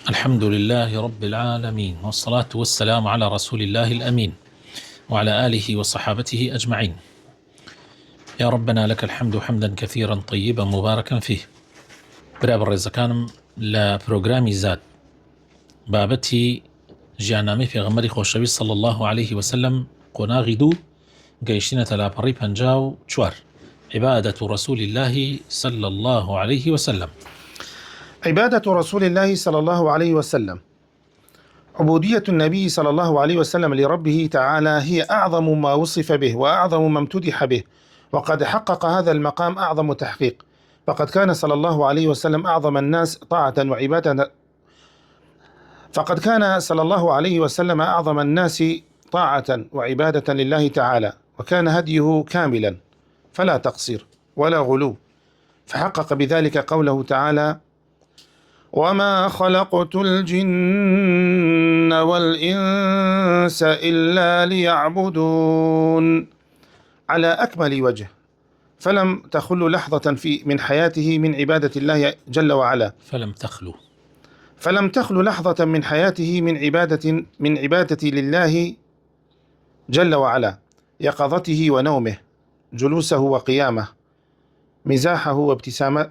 الحمد لله رب العالمين، والصلاة والسلام على رسول الله الأمين وعلى آله وصحابته أجمعين. يا ربنا لك الحمد حمدا كثيرا طيبا مباركا فيه. برابر رزقانم لبروغرامي زاد بابتي جانامي في غمري خوشوي صلى الله عليه وسلم قناغي دو قيشتنا تلابري بنجاو چوار عبادة رسول الله صلى الله عليه وسلم. عبادة رسول الله صلى الله عليه وسلم. عبودية النبي صلى الله عليه وسلم لربه تعالى هي أعظم ما وصف به وأعظم ما امتدح به، وقد حقق هذا المقام أعظم تحقيق، فقد كان صلى الله عليه وسلم أعظم الناس طاعة وعبادة فقد كان صلى الله عليه وسلم أعظم الناس طاعة وعبادة لله تعالى، وكان هديه كاملا فلا تقصير ولا غلو، فحقق بذلك قوله تعالى: وما خلقت الجن والإنس إلا ليعبدون، على أكمل وجه، فلم تخل لحظة من حياته من عبادة الله جل وعلا، فلم تخل لحظة من حياته من عبادة لله جل وعلا، يقظته ونومه، جلوسه وقيامه، مزاحه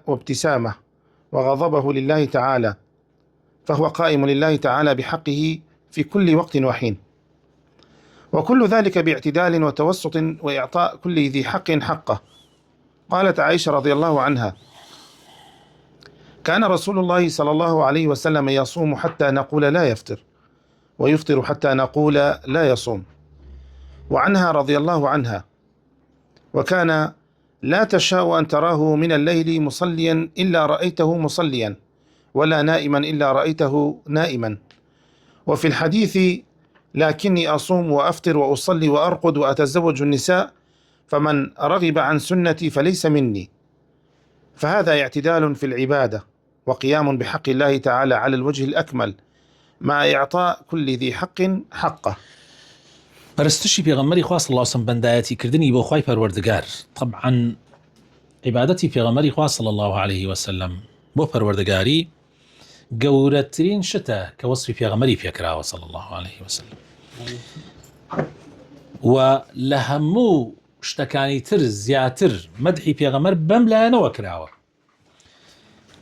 وابتسامه، وغضبه لله تعالى، فهو قائم لله تعالى بحقه في كل وقت وحين، وكل ذلك باعتدال وتوسط وإعطاء كل ذي حق حقه. قالت عائشة رضي الله عنها: كان رسول الله صلى الله عليه وسلم يصوم حتى نقول لا يفطر، ويفطر حتى نقول لا يصوم. وعنها رضي الله عنها: وكان لا تشاء أن تراه من الليل مصليا إلا رأيته مصليا، ولا نائما إلا رأيته نائما. وفي الحديث: لكني أصوم وأفطر وأصلي وأرقد وأتزوج النساء، فمن رغب عن سنتي فليس مني. فهذا اعتدال في العبادة وقيام بحق الله تعالى على الوجه الأكمل، مع إعطاء كل ذي حق حقه. پەرستشی پێغەمبەری خوا صلی الله علیه و سلم بەندایەتی کردنی بۆ خوای پەروەردگار. طبعا عیبادەتی پێغەمبەری خوا صلی الله عليه وسلم بۆ پەروەردگاری گەورەترین شتە کە وەصفی پێغەمبەری پێکراوە صلی الله عليه وسلم، و لە هەموو شتەکانی تر زیاتر مەدحی پێغەمبەر بەم لایەنەوە کراوە،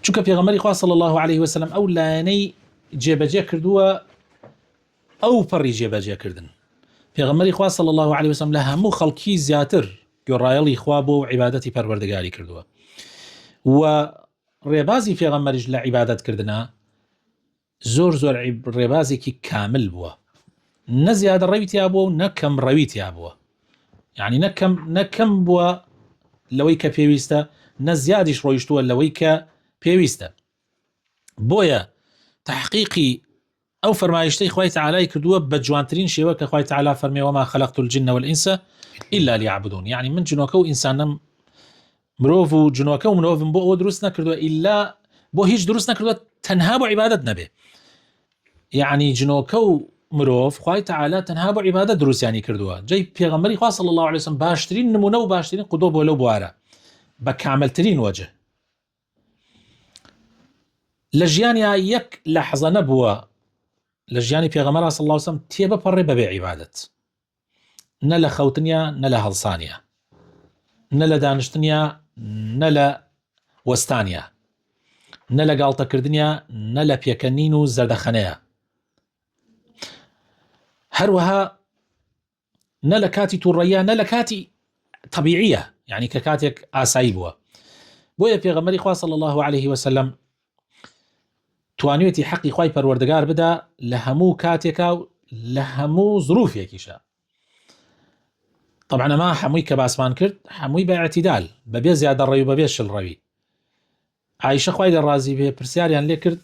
چونکە پێغەمبەری خوا صلی الله عليه وسلم ئەو لایەنەی جێبەجێ کردووە، ئەو پەڕی جێبەجێکردن. پێغەمبەری خوا صلی الله عليه وسلم لە هەموو خەڵکی زیاتر گۆڕایەڵی خوا بۆ عیبادەتی پەروەردگاری کردووە، و ڕێبازی پێغەمبەریش لە عیبادەتکردنە زۆر ڕێبازێکی کامل بووە، نە زیادە ڕەوی تیا بووە و نە کەم ڕەوی تیا بووە، یعنی نەکەم بووە لەوەی کە پێویستە، نە زیادیش ڕۆیشتووە لەوەی کە پێویستە. بۆیە تحقیقی ئەو فەرمایشتەی خوای تعالی کردووە بە جوانترین شێوە کە خوای تعالی فەرمێ: وما خلقت الجن والإنس إلا ليعبدون، يعني من جنۆکە و ئینسانم، مرۆڤ و جنۆکە و مرۆڤم بۆ ئەوە دروست نەکردووە ئیلا بۆ هیچ دروست نەکردووە تەنها بۆ عیبادەت نەبێ. يعني جنۆکە و مرۆڤ خوای تعالی تەنها بۆ عیبادەت دروستیانی کردووە. جای پێغەمبەری خوا صلی الله عليه وسلم باشترین نمونە و باشترین قودوە بۆ لەو بوارە بە کاملترین وەجه. لە ژیانیا یەک لەحظە نەبووە لە ژیانی پێغەمبەر صلی الله عليه وسلم تێبەپەڕێ بەبێ عیبادەت، نە لە خەوتنیا نە لە هەڵسانیا، نە لە دانیشتنیا نە لە وەستانیا، نە لە گاڵتەکردنیا نە لە پێکەنین و زەردەخەنەیە، هەروەها نە لە کاتی تووڕەیە نە لە کاتی طبیعیە، یعنی کە کاتێک ئاسایی بووە. بۆیە پێغەمبەری خوا صلی الله عليه وسلم توانوێتی حەقی خوای پەروەردگار بدا لە هەموو کاتێکا و لە هەموو زروفێکیشە. طبعا ئەمە هەمووی کە باسمان کرد هەمووی بە اعتیدال، بەبێ زیادە ڕەوی بەبێ شل ڕەوی. عایشە خوای لە ڕازی بێ پرسیاریان لێ کرد،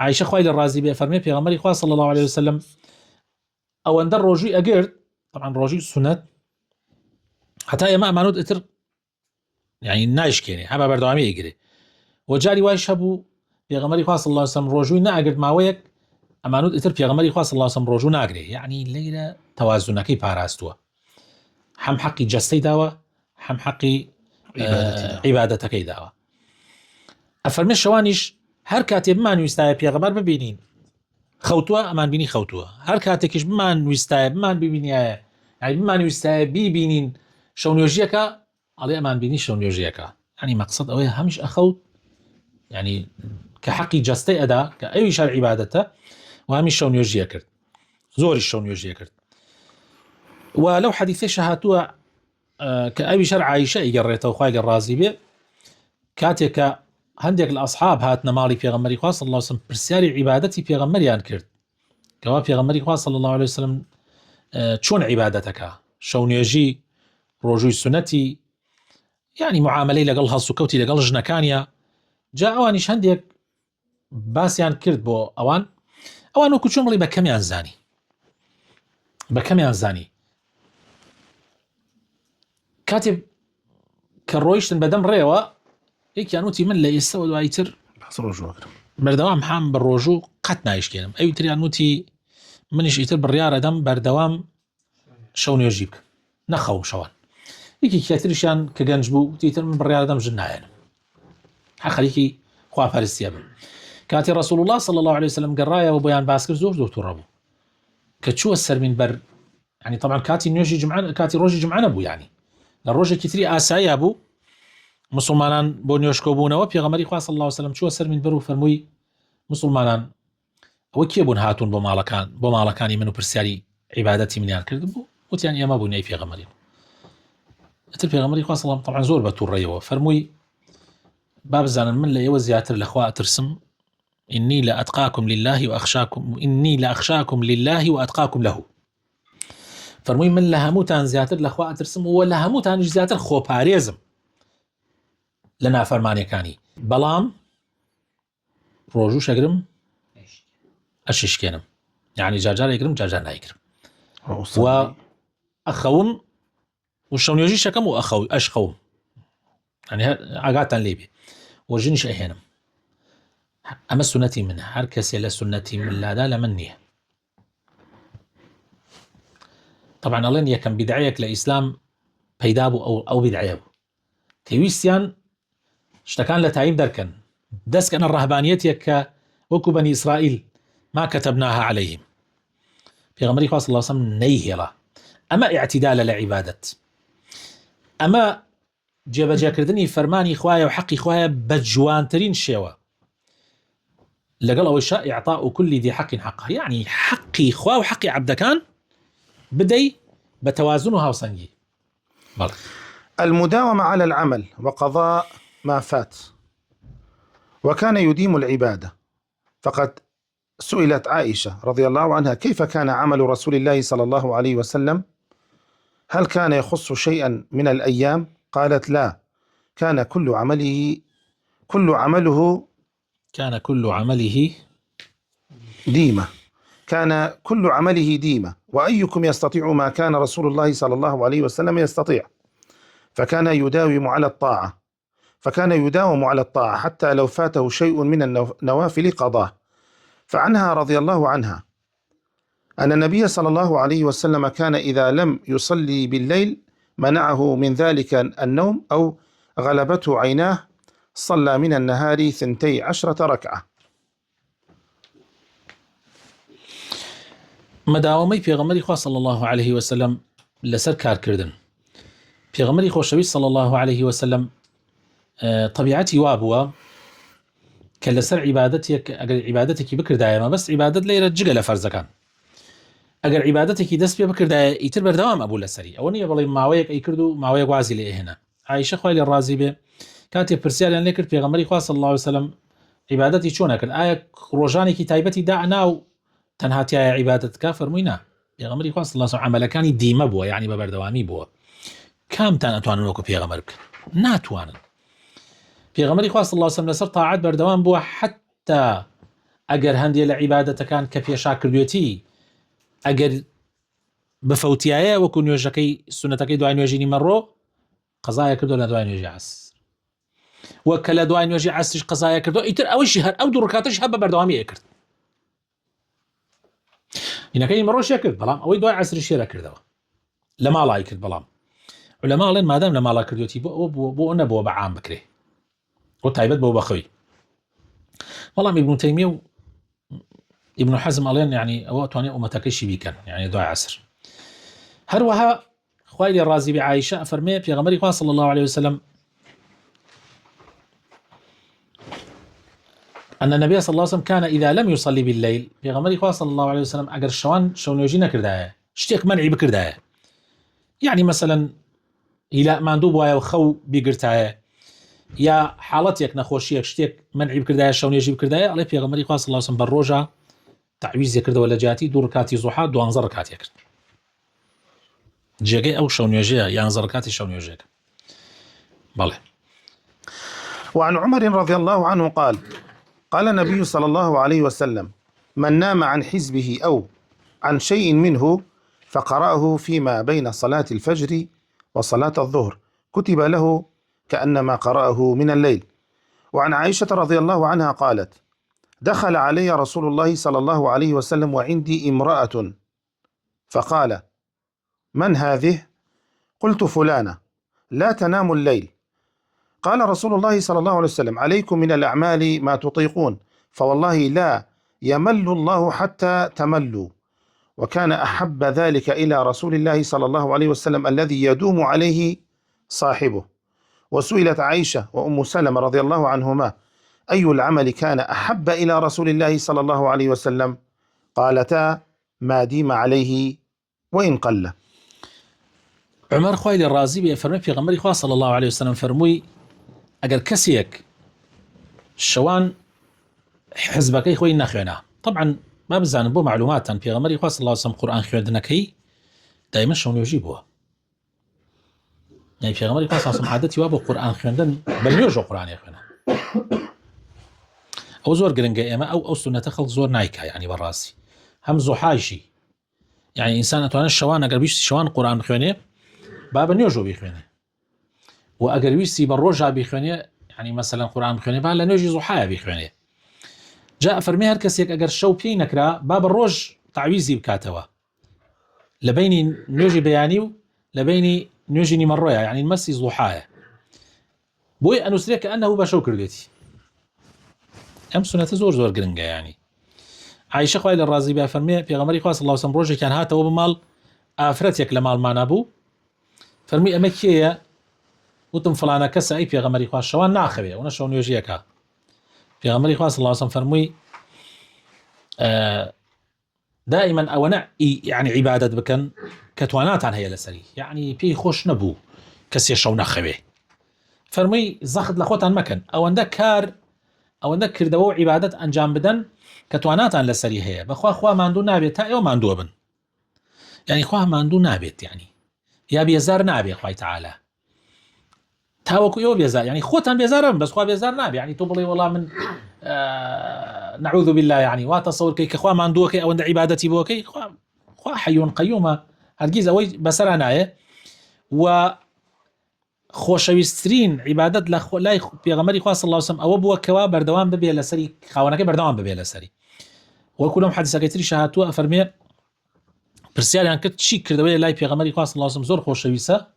عایشە خوای لە ڕازی بێ فەرمێ پێغەمبەری خوا صلی الله عليه وسلم ئەوەندە ڕۆژووی ئەگرت، طبعا ڕۆژووی سونەت، هەتا ئێمە ئەمانوت ئتر يعني نایشکێنێ، هەبا بەردەوامی ئەیگرێ. و جاری وایش هەبوو پێغەمبەری خوا صلی الله عليه وسلم ڕۆژووی نەئەگرت ماوەیەک، ئەمانوت ئتر پێغەمبەری خوا صلی الله عليه وسلم ڕۆژوو ناگرێ، یعنی لەیرە تەوازونەکەی پاراستووە، هەم حەقی جەستەی داوە هەم حەقی عیبادەتەکەی داوە. ئەفەرمێ شەوانیش هەر کاتێ بمانویستایە پێغەمبەر ببینین خەوتووە ئەمان بینی خەوتووە هەر کاتێکیش بمان ویستایە بمان ببینایە یعنی بمان ویستایە بیبینین شەو نوێژیەکە ئەڵێ ئەمان بینی شەو نوێژیەکە ینی مەقسەد ئەوەیە هەمیش ئەخەوت ینی کە حەقی جەستەی ئەدا کە ئەوی شار عیبادەتە و هەمیش شەو نوێژیە کرد زۆری شەو نوێژیە کرد و لەو حەدیثەیە هاتووە کە ئەوی شەر عایشە ئیگەڕێتەوە خوای گەڕازی بێ کاتێکە هەندێک لە ئەصحاب هاتنە ماڵی پێغەمبەری خوا صلی الله علیه و سلم پرسیاری عیبادەتی پێغەمبەریان کرد کەوا پێغەمبەری خوا صلی الله علیه و سلم چۆن عیبادەتەکە شەو نوێژی ڕۆژووی سونەتی یعنی معاملەی لەگەڵ هەڵس و کەوتی لەگەڵ ژنەکانیە جا ئەوانیش هەندێک باسییان کرد بۆ ئەوان وەکو چۆن بڵێ بەکەمیان زانی کاتێ کە ڕۆیشتن بەدەم ڕێوە یەکیان وتی من لە ئێستەوە دوایی تر بەردەوام حام بە ڕۆژوو قەت نایشکێنم ئەوی تریان وتی منیش ئیتر بڕیارە دەم بەردەوام شەو نوێژی بکەم نەخەوم شەوان یەکی کاتریشیان کە گەنج بوو وتیتر من بڕیارە دەم ژن نایەنم خەریکی خواپەرستیە بن کاتی ڕەسوڵ الله صلی الله علیه وسلم گەڕایەوە بۆیان باس کرد زۆر دۆتوڕە بوو کە چووە سەرمین بەر ینی طبعا کاتی نوێژی جمعە کاتی ڕۆژی جمعە نەبوو ینی لە ڕۆژێکی تری ئاساییە بوو مسلمانان بۆ نوێژکۆبوونەوە پێغەمبەری خوا صلی الله علیه وسلم چووە سەرمین بەر و فەرمووی مسلمانان ئەوە کێ بوون هاتوون بۆ ماڵەکانی من و پرسیاری عیبادەتی منیان کرد بوو وتیان ئێمە بوون ئەی پێغەمبەری ئەتر پێغەمبەری خوا صلی الله طبعا زۆر بەتوڕێیەوە فەرمووی با بزانن من لە ئێوە زیاتر لەخوا ئەترسم إني لأتقاكم لله وأخشاكم إني لأخشاكم لله وأتقاكم له فرمووی من لە هەمووتان زیاتر لەخوا ئەترسم و لە هەمووتانیش زیاتر خۆپارێزم لە نافەرمانیەکانی بەڵام ڕۆژوو شەگرم ئەشیشکێنم یعنی جارجار ئەیگرم جارجار نایگرم و ئەخەوم و شەو نوێژی شەکەم و ئەشخەوم ینی ئاگاتان لێ بێ و ژنیش ئەهێنم ئەمە سونەتی منە هەر کەسێ لە سونەتی من لادا لە من نییە طبعا ئەڵێن یەکەم بیدعەیەک لە ئیسلام پەیدا بوو ئەو بیدعەیە بوو پێویستیان شتەکان لە تایم دەرکەن دەستکەنە ڕەهبانیەتێک کە وەکو بەنی ئیسرائیل ما كتبناها عليهم پێغەمبەری خوا صلی الله علیه وسلم نەیهێڵا ئەمە ئیعتیدالە لە عیبادەت ئەمە جێبەجێکردنی فەرمانی خوایە و حەقی خوایە بە جوانترین شێوە لەگەڵ ئەوەی شاء إعطاء كل ذي حق حقه يعني حقی خوا و حقی عەبدەکان بدەی بە تەوازن و هاوسەنگی المداومة على العمل وقضاء ما فات وكان يديم العبادة فقد سئلت عائشة رضي الله عنها كيف كان عمل رسول الله صلى الله عليه وسلم هل كان يخص شيئا من الأيام قالت لا كان كل عمله ديمة كان كل عمله ديمة وأيكم يستطيع ما كان رسول الله صلى الله عليه وسلم يستطيع فكان يداوم على الطاعة حتى لو فاته شيء من النوافل قضاه فعنها رضي الله عنها أن النبي صلى الله عليه وسلم كان إذا لم يصلي بالليل منعه من ذلك النوم أو غلبته عيناه صلى من النهار 12 ركعة. مەداوەمەی پێغەمبەری خوا صلی الله عليه وسلم لەسەر کارکردن پێغەمبەری خۆشەویست صلی الله عليه وسلم طبیعەتی وا بووە کە لەسەر ئەگەر عیبادەتێکی بکردایە مەبەست عیبادەت لێرە جگە لە فەرزەکان ئەگەر عیبادەتێکی دەست پێ بکردایە ئیتر بەردەوام ئەبوو لەسەری ئەوە نییە بڵێ ماوەیەک ئەیکرد و ماوەیەک وازی لێ ئێهێنا عایشە خوای لێ ڕازی بێ کاتێ پرسیاریان لێ کرد پێغەمبەری خوا صلی الله عليه وسلم عیبادەتی چۆن ئەکرد ئایا ڕۆژانێکی تایبەتی داعنا و تەنها تایە عیبادەتکە فەرمووی نا پێغەمبەری خوا صلی الله عليه وسلم عەمەلەکانی دیمە بووە یعنی بە بەردەوامی بووە کامتان ئەتوانن وەکو پێغەمبەر بکەن ناتوانن پێغەمبەری خوا صلی الله عليه وسلم لەسەر تاعەت بەردەوام بووە حتا ئەگەر هەندێک لە عیبادەتەکان کە پێشا کردوێتی ئەگەر بفەوتیایە وەکو نوێژەکەی سونەتەکەی دوای نوێژینی مەڕۆ قەزایە کردو لە دوای نوێژی عەسر وەکە لە دوای نوێژی عەسریش قەزایە کردو ئیتر ئەوەشی هەر ئەو دوو ڕکاتەش هەر بە بەردەوامی ئەکرد اینەکەی مەڕۆشیە کرد بەڵام ئەوەی دوای عەسری شێرە کردەوە لە ماڵای کرد بەڵام عولەما ئەڵێن مادام لە ماڵا کردوێتی بۆ نەبووە بە عام بکرێ بۆ تایبەت بۆ بەخەوی بەڵام ئیبن تەیمیە و ابن حزم ألين يعني أوقتواني أمتكيش بيكن يعني دعاء عسر هروها خوالي الرازي بعائشة فرمي في غمري صلى الله عليه وسلم أن النبي صلى الله عليه وسلم كان إذا لم يصلي بالليل في غمري صلى الله عليه وسلم أجر شوان شون يجينا كردايا شتيك منعي بكردايا يعني مثلا إلى مندوب ويا وخو بيقرتايا يا حالتك نخوشيك شتيك منعي بكردايا شون يجي بكردايا عليه في غمري صلى الله عليه وسلم بالروجة تعويز يكرد ولا جاتي دو ركاتي زحى دو أنظر ركاتي يكرد جيجي أو شون يجي يعني أنظر ركاتي شون يجي بله. وعن عمر رضي الله عنه قال قال النبي صلى الله عليه وسلم من نام عن حزبه أو عن شيء منه فقرأه فيما بين صلاة الفجر وصلاة الظهر كتب له كأنما قرأه من الليل. وعن عائشة رضي الله عنها قالت دخل علي رسول الله صلى الله عليه وسلم وعندي امرأة فقال من هذه؟ قلت فلانة لا تنام الليل. قال رسول الله صلى الله عليه وسلم عليكم من الأعمال ما تطيقون فوالله لا يمل الله حتى تملوا. وكان أحب ذلك إلى رسول الله صلى الله عليه وسلم الذي يدوم عليه صاحبه. وسئلت عائشة وأم سلمة رضي الله عنهما أي العمل كان أحب إلى رسول الله صلى الله عليه وسلم؟ قالتا ما ديم عليه وإن قل. عمر خوالي الرازي بيفرمي في غمري خواه صلى الله عليه وسلم فرموي أجر كسيك شوان حزبك خوي نخينا طبعا ما بزان بو معلومات في غمري خواه صلى الله عليه وسلم قرآن خيودنك هي دائما شون يجيبوها يعني في غمري خواه صلى الله عليه وسلم عادتي وابو قرآن خيودن بل يوجو قرآن يخينا أو زور قرنقا إما أو سنة خلق زور نايكا يعني براسي هم زحايشي يعني إنسان أتوانا الشوان أقر بيشتي شوان قرآن خيوني بابا نيوجو بيخيوني وأقر بيشتي بالروجع بيخيوني يعني مثلا قرآن بيخيوني بابا لنيوجي زحايا بيخيوني جاء فرمي هر كسيك أقر شو بي نكرا باب الروج تعويزي بكاتوا لبيني نيوجي بيانيو لبيني نيوجي نمرويا يعني المسي زحايا بوي أنو سريك كأنه بشو كرديتي أم سنة زور قرنقا يعني عائشة خوالي الرازي بها فرمي في غمري خواه صلى الله عليه وسلم روجي كان هاتا وبمال آفرتك لمال ما نابو فرمي أمكية وتم فلانا كسا أي في غمري خواه شوان ناخبه ونشون يوجيكا في غمري خواه صلى الله عليه وسلم فرمي دائما أونا يعني عبادة بكن كتوانات عن هي لسري يعني في خوش نبو كسي شو ناخبه فرمي زاخد لخوتان مكان أو عندك كار أو عندك كردو عبادة أنجام بدن كتوانات عن لسري هي بخوا خوا ماندو نابت تا يو ماندو ابن يعني خوا ماندو نابت يعني يا بيزار نابي خواي تعالى تاوكو يو بيزار يعني خوتان بيزار بس خوا بيزار نابي يعني تبلي والله من نعوذ بالله يعني واتصور كي كخوا ماندو كي او عند عبادتي بوكي خوا حي قيوم هرگيز اوي بسرانايه و خوشويسترين عبادت لا پیغمبري خوا صلى الله عليه وسلم او بو كوا بردوام ببي لسري خاونك بردوام ببي لسري وكلهم حديثه كتري شهادتو افرمي برسيال ان كت شي كردوي لا پیغمبري خوا صلى الله عليه وسلم زور خوشويسه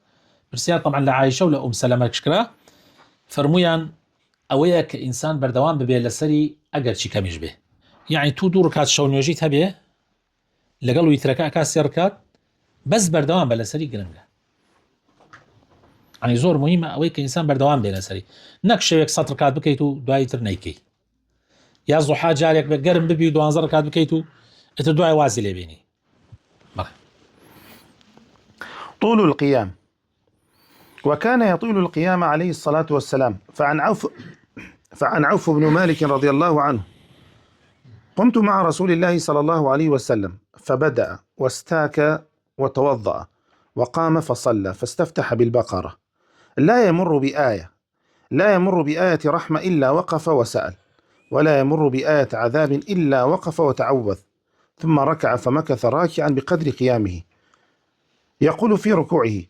برسيال طبعا لعائشه ولا ام سلمة كشكرا فرميان اويا كانسان بردوام ببي لسري اگر شي كميش به يعني تو دور ركعات شونيوجي تبي لقالو يتركا كاسي ركعات بس بردوام بلسري قرنقه يعني زور مهمة أوي كإنسان بردوام بين سري نكشويك سطر كات بكيتو دعاي ترنيكي يا زحا جاريك بقرم ببي دوان زر كات بكيتو اتدعاي وازي لي بيني طول القيام. وكان يطيل القيام عليه الصلاة والسلام. فعن عوف بن مالك رضي الله عنه قمت مع رسول الله صلى الله عليه وسلم فبدأ واستاك وتوضأ وقام فصلى فاستفتح بالبقرة لا يمر بآية رحمة إلا وقف وسأل ولا يمر بآية عذاب إلا وقف وتعوذ ثم ركع فمكث راكعا بقدر قيامه يقول في ركوعه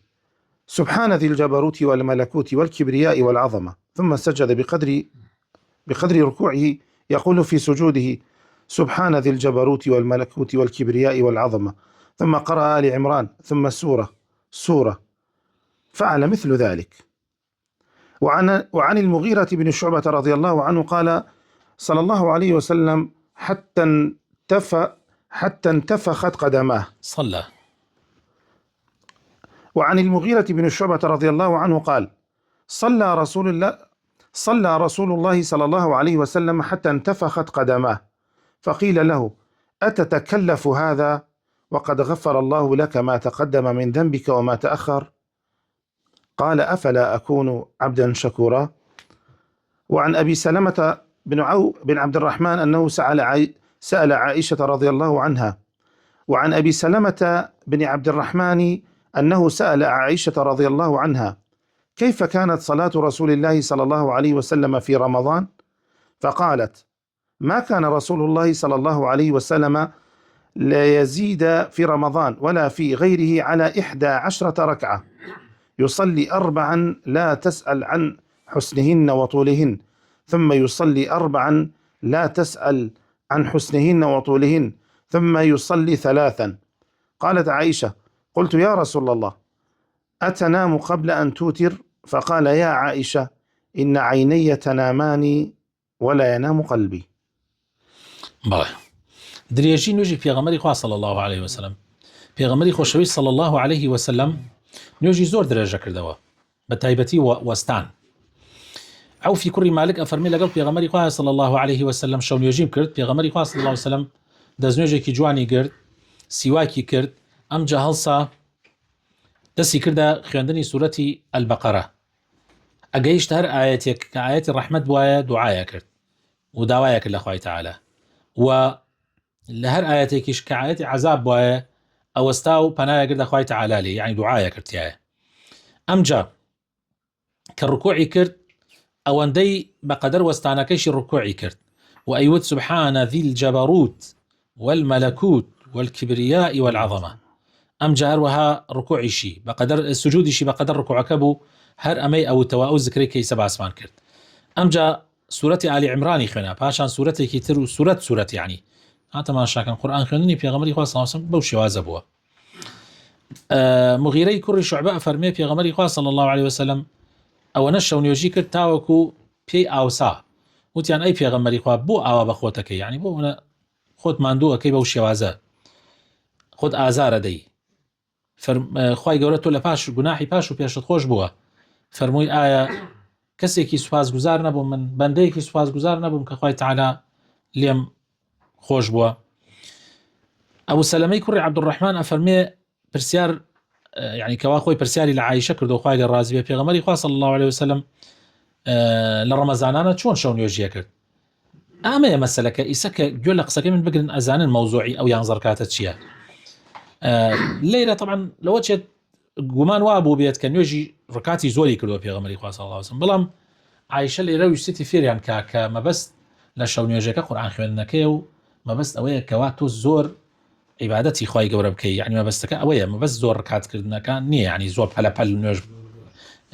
سبحان ذي الجبروت والملكوت والكبرياء والعظمة ثم سجد بقدر ركوعه يقول في سجوده سبحان ذي الجبروت والملكوت والكبرياء والعظمة ثم قرأ آل عمران ثم سورة فعل مثل ذلك. وعن المغيرة بن شعبة رضي الله عنه قال صلى الله عليه وسلم حتى حتى انتفخت قدماه. صلى. وعن المغيرة بن شعبة رضي الله عنه قال: صلى رسول الله صلى الله عليه وسلم حتى انتفخت قدماه، فقيل له: أتتكلف هذا وقد غفر الله لك ما تقدم من ذنبك وما تأخر؟ قال: أفلا أكون عبدا شكورا. وعن أبي سلمة بن عبد الرحمن أنه سأل عائشة رضي الله عنها. وعن أبي سلمة بن عبد الرحمن أنه سأل عائشة رضي الله عنها: كيف كانت صلاة رسول الله صلى الله عليه وسلم في رمضان؟ فقالت: ما كان رسول الله صلى الله عليه وسلم لا يزيد في رمضان ولا في غيره على 11 ركعة، يصلي 4 لا تسأل عن حسنهن وطولهن، ثم يصلي 4 لا تسأل عن حسنهن وطولهن، ثم يصلي 3. قالت عائشة: قلت يا رسول الله، أتنام قبل أن توتر؟ فقال: يا عائشة، إن عيني تنامان ولا ينام قلبي. بله دريجي نوجي پیغمبری خواه صلی الله علیه وسلم، پیغمبری خوشوی صلی الله علیه وسلم نوجي زور درجة كردوا بتايبتي وستان. عوفي كري مالك أفرمي لقل پیغمبری خواه صلی الله علیه وسلم شو نوجيم کرد، پیغمبری خواه صلی الله علیه وسلم دزنوجي کی جوانی کرد، سیواکی کرد، ام جهلسا دسي کرده خواندنی سورة البقرة. اگهیشت هر آياتك كآيات الرحمة بوايا دعايا کرد ودعوايا کرد لخواه تعالى، و لهر آياتكش كآيات عذاب بوايا اوستاو پناهی کرد لخواه تعالى لي، يعني دعايا کرد. ام جا كالركوعي کرد اوندي بقدر وستانكيش الركوعي کرد، وأيود سبحان ذي الجبروت والملكوت والكبرياء والعظمة. ام جار وها ركوعي شي بقدر السجود شي بقدر ركوع كبو هر امي او تواو ذكري كي 7 اسمان كرت. ام جا سورة آل عمران خنا باشان سورة كيتر وسورة يعني هاتا ما شاكن قرآن خنني پیغمبري خواه صلى الله عليه وسلم بوشي وازبوا. مغيري كري شعباء فرمي پیغمبري خواه صلى الله عليه وسلم او نشو نيوجي كرت تاوكو بي اوسا وتيان اي پیغمبري خواه بو آوا بخوتك، يعني بو هنا خود ماندوه كي بوشي وازا خود آزار دي خواهی گەورە تۆ لە پاش گوناحی پاش و پێشت خۆش بووە، فەرمووی ئایا کەسێکی سوپاسگوزار نەبووم، من بەندەیەکی سوپاسگوزار نەبووم کە خوای تەعالا لێم خۆش بووە. ئەبوو سەلەمەی کوڕی عەبدوڕەحمان ئەفەرمێ پرسیار، یعنی کەوا خۆی پرسیاری لە عایشە کردو خوای لێ ڕازی بێ، پێغەمبەری خوا صلی الله علیه وسلم لە ڕەمەزانانە چۆن شەو نوێژیە کرد؟ ئەمەیە مەسەلەکە ئیسە کە گوێ لە قسەکەی من بگرن ئەزانن مەوزوعی ئەو 11 رکعتە چییە. ليلة طبعا لو وجهت گومان وابوو بێت کە نوێژی ڕکاتی زۆری کردووە پێغەمبەری خوا صلی الله علیه وسلم، بەڵام عایشە لێرە ویستی فێریان کە مەبەست لە شەو نوێژەکە قورئان خوێندنەکەیە و مەبەست ئەوەیە کەوا تۆ زۆر عیبادەتی خوای گەورە بکەی، یعنی مەبەستەکە ئەوەیە، مەبەست زۆر ڕکاتکردنەکان نییە، یعنی زۆر پەلەپەل نوێژ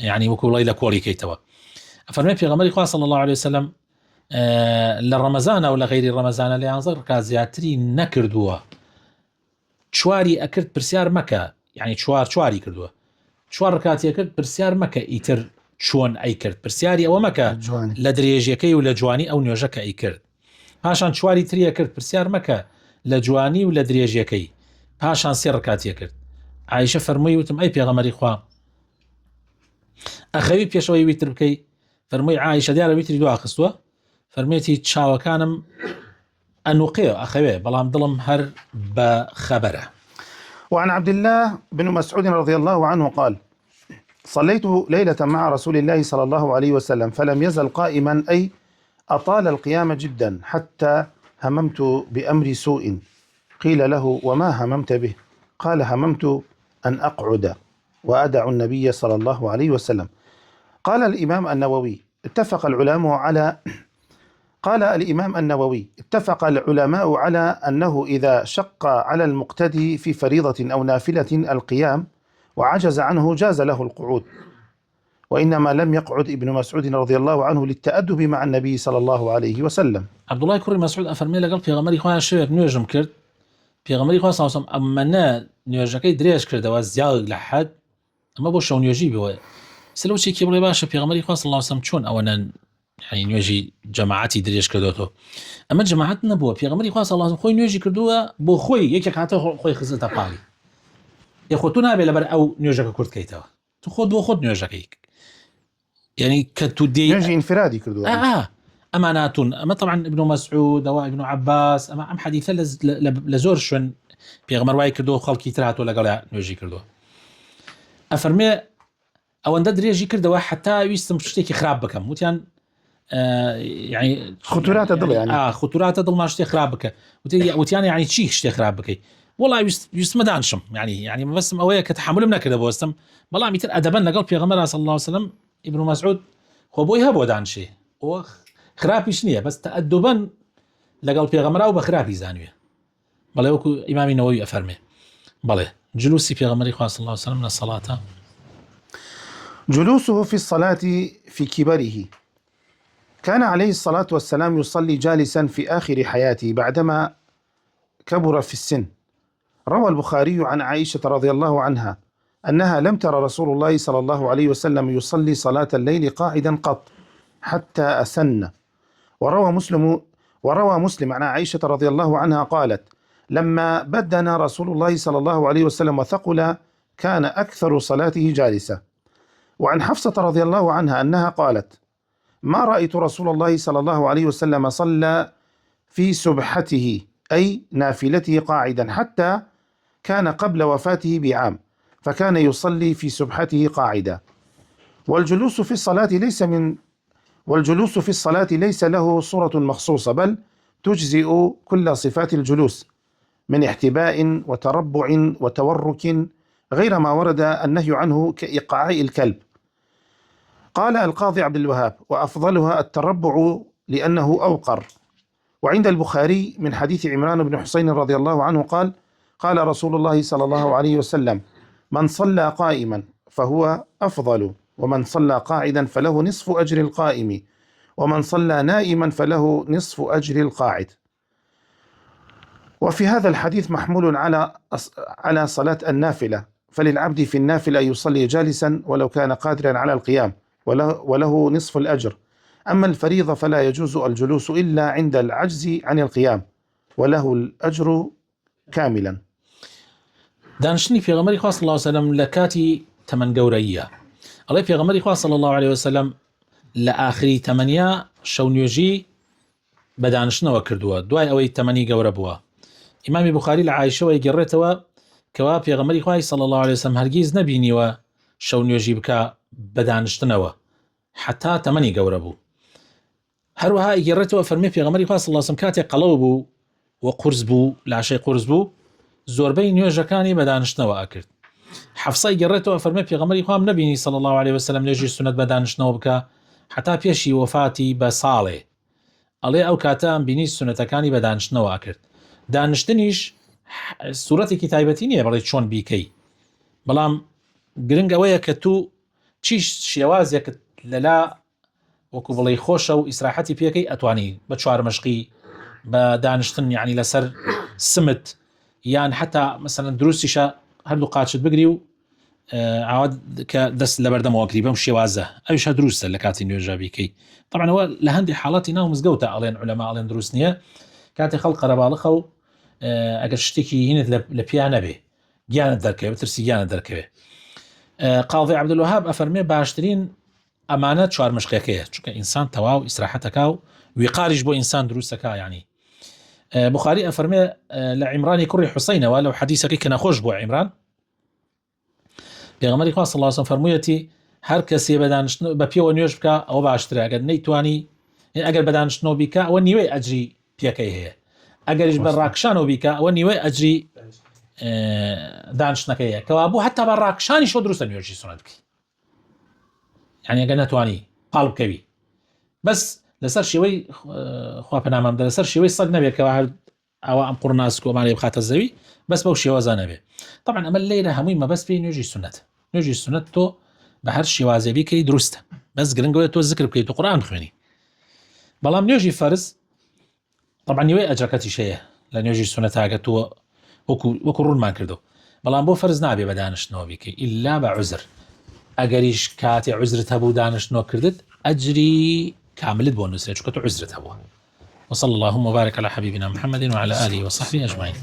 یعنی وەکو وڵی لە کۆڵی کەیتەوە. ئەفەرمێ پێغەمبەری خوا صلی الله علیه وسلم لە ڕەمەزانە و لە غەیری ڕەمەزانە لە 11 رکات زیاتری نەکردووە. چواری ئەکرد پرسیار مەکە، یعنی چواری کردووە، 4 رکاتی کرد پرسیار مەکە ئیتر چۆن ئەی کرد، پرسیاری ئەوە مەکە لە درێژیەکەی و لە جوانی ئەو نوێژەکە ئەی کرد. پاشان چواری تریە کرد پرسیار مەکە لە جوانی و لە درێژیەکەی، پاشان 3 رکاتی کرد. عایشە فەرمووی وتم ئەی پێغەمبەری خوا ئەخەوی پێشەوەی ویتر بکەی؟ فەرمووی عایشە دیارە ویتری دو ئاخستووە؟ فەرمێتی چاوەکانم أنوقيه أخويه بلام ظلم هر بخبره. وعن عبد الله بن مسعود رضي الله عنه قال: صليت ليلة مع رسول الله صلى الله عليه وسلم فلم يزل قائما، أي أطال القيام جدا، حتى هممت بأمر سوء. قيل له: وما هممت به؟ قال: هممت أن أقعد وأدع النبي صلى الله عليه وسلم. قال الإمام النووي: اتفق اتفق العلماء على أنه إذا شق على المقتدي في فريضة أو نافلة القيام وعجز عنه جاز له القعود، وإنما لم يقعد ابن مسعود رضي الله عنه للتأدب مع النبي صلى الله عليه وسلم. عبد الله كوري مسعود أفرمي لقل پیغمبری خواه شوێک نوێژم کرد، پیغمبری خواه صلی الله علیه وسلم ئەمەنە نوێژەکەی درێژ کردەوە زیاد لە حەد، ئەمە بۆ شەو نوێژی بووە. سلەوچێکی بڵێ باشە پیغمبری خواه صلی الله علیه وسلم چۆن ئەوەنە يعني نوێژی جەماعەتی درێژ کردوەوە. ئەمە جەماعەت نەبووە، پێغەمبەری خوا صلی الله علیه و خۆی نوێژی کردووە بۆ خۆی، یەکێک هاتە خۆی خستە پاڵی. یەخۆ تو نابێت لەبەر ئەو نوێژەکە کورت بکەیتەوە، تو خۆت بۆ خۆت نوێژەکەی، يعني كتودي نوێژی انفرادی کردووە. أما ناتون أما طبعا ابن مسعود أو ابن عباس أما أم حديثة لزور شون بيغمر واي كردو خلقي ترات ولا قال نوجي كردو أفرمي أو أن دريجي كردو حتى يستم شتيكي خراب بكم وتيان يعني خطورات ضل يعني خطورات ضل ما شتي خراب بك وتيان يعني شيء شتي خراب بك والله يستم دانشم يعني بس أويا كتحمل منا كده بوستم والله ميتر أدبنا قال بيغمر صلى الله عليه وسلم ابن مسعود خو بۆی هەبوو دانشێ ئەوە خراپیش نییە، بەس تەئەدوبەن لەگەڵ پێغەمبەر و بە خراپی زانوێ. بەڵێ وەکو ئیمامی نەوەوی ئەفەرمێ بەڵێ جلوسی پێغەمبەری خوا صلی الله عليه وسلم لە سەڵاتە جلوسه في الصلاة في كبره. كان عليه الصلاة والسلام يصلي جالسا في آخر حياته بعدما كبر في السن. روى البخاري عن عائشة رضي الله عنها أنها لم تر رسول الله صلى الله عليه وسلم يصلي صلاة الليل قاعدا قط حتى أسن. وروى مسلم عن عائشة رضي الله عنها قالت: لما بدن رسول الله صلى الله عليه وسلم وثقل كان أكثر صلاته جالسة. وعن حفصة رضي الله عنها أنها قالت: ما رأيت رسول الله صلى الله عليه وسلم صلى في سبحته أي نافلته قاعدا حتى كان قبل وفاته بعام، فكان يصلي في سبحته قاعدا. والجلوس في الصلاة ليس له صورة مخصوصة، بل تجزئ كل صفات الجلوس من احتباء وتربع وتورك، غير ما ورد النهي عنه كإيقاع الكلب. قال القاضي عبد الوهاب: وأفضلها التربع لأنه أوقر. وعند البخاري من حديث عمران بن حسين رضي الله عنه قال: قال رسول الله صلى الله عليه وسلم: من صلى قائما فهو أفضل، ومن صلى قاعدا فله نصف أجر القائم، ومن صلى نائما فله نصف أجر القاعد. وفي هذا الحديث محمول على صلاة النافلة، فللعبد في النافلة يصلي جالسا ولو كان قادرا على القيام وله نصف الأجر. أما الفريضة فلا يجوز الجلوس إلا عند العجز عن القيام وله الأجر كاملا. دانشنی پێغەمبەری خوا صلی الله علیه وسلم لە کاتی تەمەن گەورەیە. ئەڵێ پێغەمبەری خوا صلی الله علیه وسلم لە ئاخری تەمەنیا شەو نوێژی بە دانشتنەوە کردووە، دوای ئەوەی تەمەنی گەورە بووە. ئیمامی بوخاری لە عایشەوە گەڕێتەوە کەوا پێغەمبەری خوای صلی الله علیه وسلم هەرگیز نەبینیوە شەو نوێژی بکە بە دانشتنەوە حتا تەمەنی گەورە بوو. هەروەها گەڕێتەوە فەرمێ پێغەمبەری خوا صلی الله علیه وسلم کاتێک قەڵەو بوو و قورس بوو، لاشەی قورس بوو، زۆربەی نوێژەکانی بە دانشتنەوە ئەکرد. حەفسای گەڕێتەوە فەرمێ پێغەمبەری خوام نەبینی صلی الله علیه وسلم نوێژی سونەت بە دانشتنەوە بکە حتا پێشی وەفاتی بە ساڵێ. ئەڵێ ئەو کاتە ئەم بینی سونەتەکانی بە دانشتنەوە ئەکرد. دانشتنیش سوورەتێکی تایبەتی نییە بەڵێ چۆن بیکەی، بەڵام گرنگ ئەوەیە کە تو چیش شێوازێکت لەلا وەکو بڵێ خۆشە و ئیسراحەتی پێکەی ئەتوانی بە چوارمەشقی بە دانشتن، یعنی لەسەر سمت یان حتا مثلا دروستیشە هەردوو قاچت بگری و عاود کە دەست لە بەردەمەوەکری بەم شێوازە، ئەویش دروستە لە کاتی نوێژە بیکەی. طبعا ئەوە لە هەندی حاڵاتی ناو مزگەوتە ئەڵێن عولەما ئەڵێن دروست نییە، کاتێک خەڵق قەرەباڵغە و ئەگەر شتێکی هینت لە پیان نەبێ گیانت دەرکەوێت، بترسی گیانت دەرکەوێت. قاضی عەبدولوهاب ئەفەرمێ باشترین ئەمانە چوارمەشقەکەیە، چونکە ئینسان تەواو ئیسراحەتەکا و ویقاریش بۆ ئینسان دروستەکە. یعنی بخاری ئەفەرمێ لە عیمرانی کوڕی حوسەینەوە لەو حەدیسەکەی کە نەخۆش بووە عیمران، پێغەمبەری خوا صلی الله علیه وسلم فەرموویەتی هەر کەسێ بە دانشتن بە پێوە نوێژ بکە ئەوە باشترە، ئەگەر نەیتوانی ئەگەر بە دانشتنەوە بیکە ئەوە نیوەی ئەجری پێکەی هەیە، ئەگەریش بە ڕاکشانەوە بیکە ئەوە نیوەی ئەجری دانشتنەکەی هەیە، کەوا بوو حتا بە ڕاکشانی شۆ دروستە نوێژی سونەت بکەی، یعنی ئەگەر نەتوانی پاڵ بکەوی بەس لەسەر شێوەی خوا پەنامەمدا لەسەر شێوەی سەگ نەبێت کەوا هەر ئەوە ئەم قوڕناس کۆمانێ بخاتە زەوی، بەس بەو شێوازە نەبێ. طبعا ئەمە لێرە هەمووی مەبەست پێی نوێژی سونەت. نوێژی سونەت تۆ بە هەر شێوازێ بیکەی دروستە، بەس گرنگەوەی تۆ ذکر بکەیت و قورئان بخوێنی. بەڵام نوێژی فەرز طبعا نیوەی ئەجرەکەتیش هەیە لە نوێژی سونەتاگە تۆ وەکو ڕوونمان کردو، بەڵام بۆ فەرز نابێ بە دانشتنەوە بیکەی ئیلا بە عوزر. ئەگەریش کاتێ عوزرت هەبوو دانشتنەوە کردت ئەجری كاملت بۆ نووسێ چکە تۆ عزرت هەبووە. وصلى اللهم وبارك على حبيبنا محمد وعلى آله وصحبه أجمعين.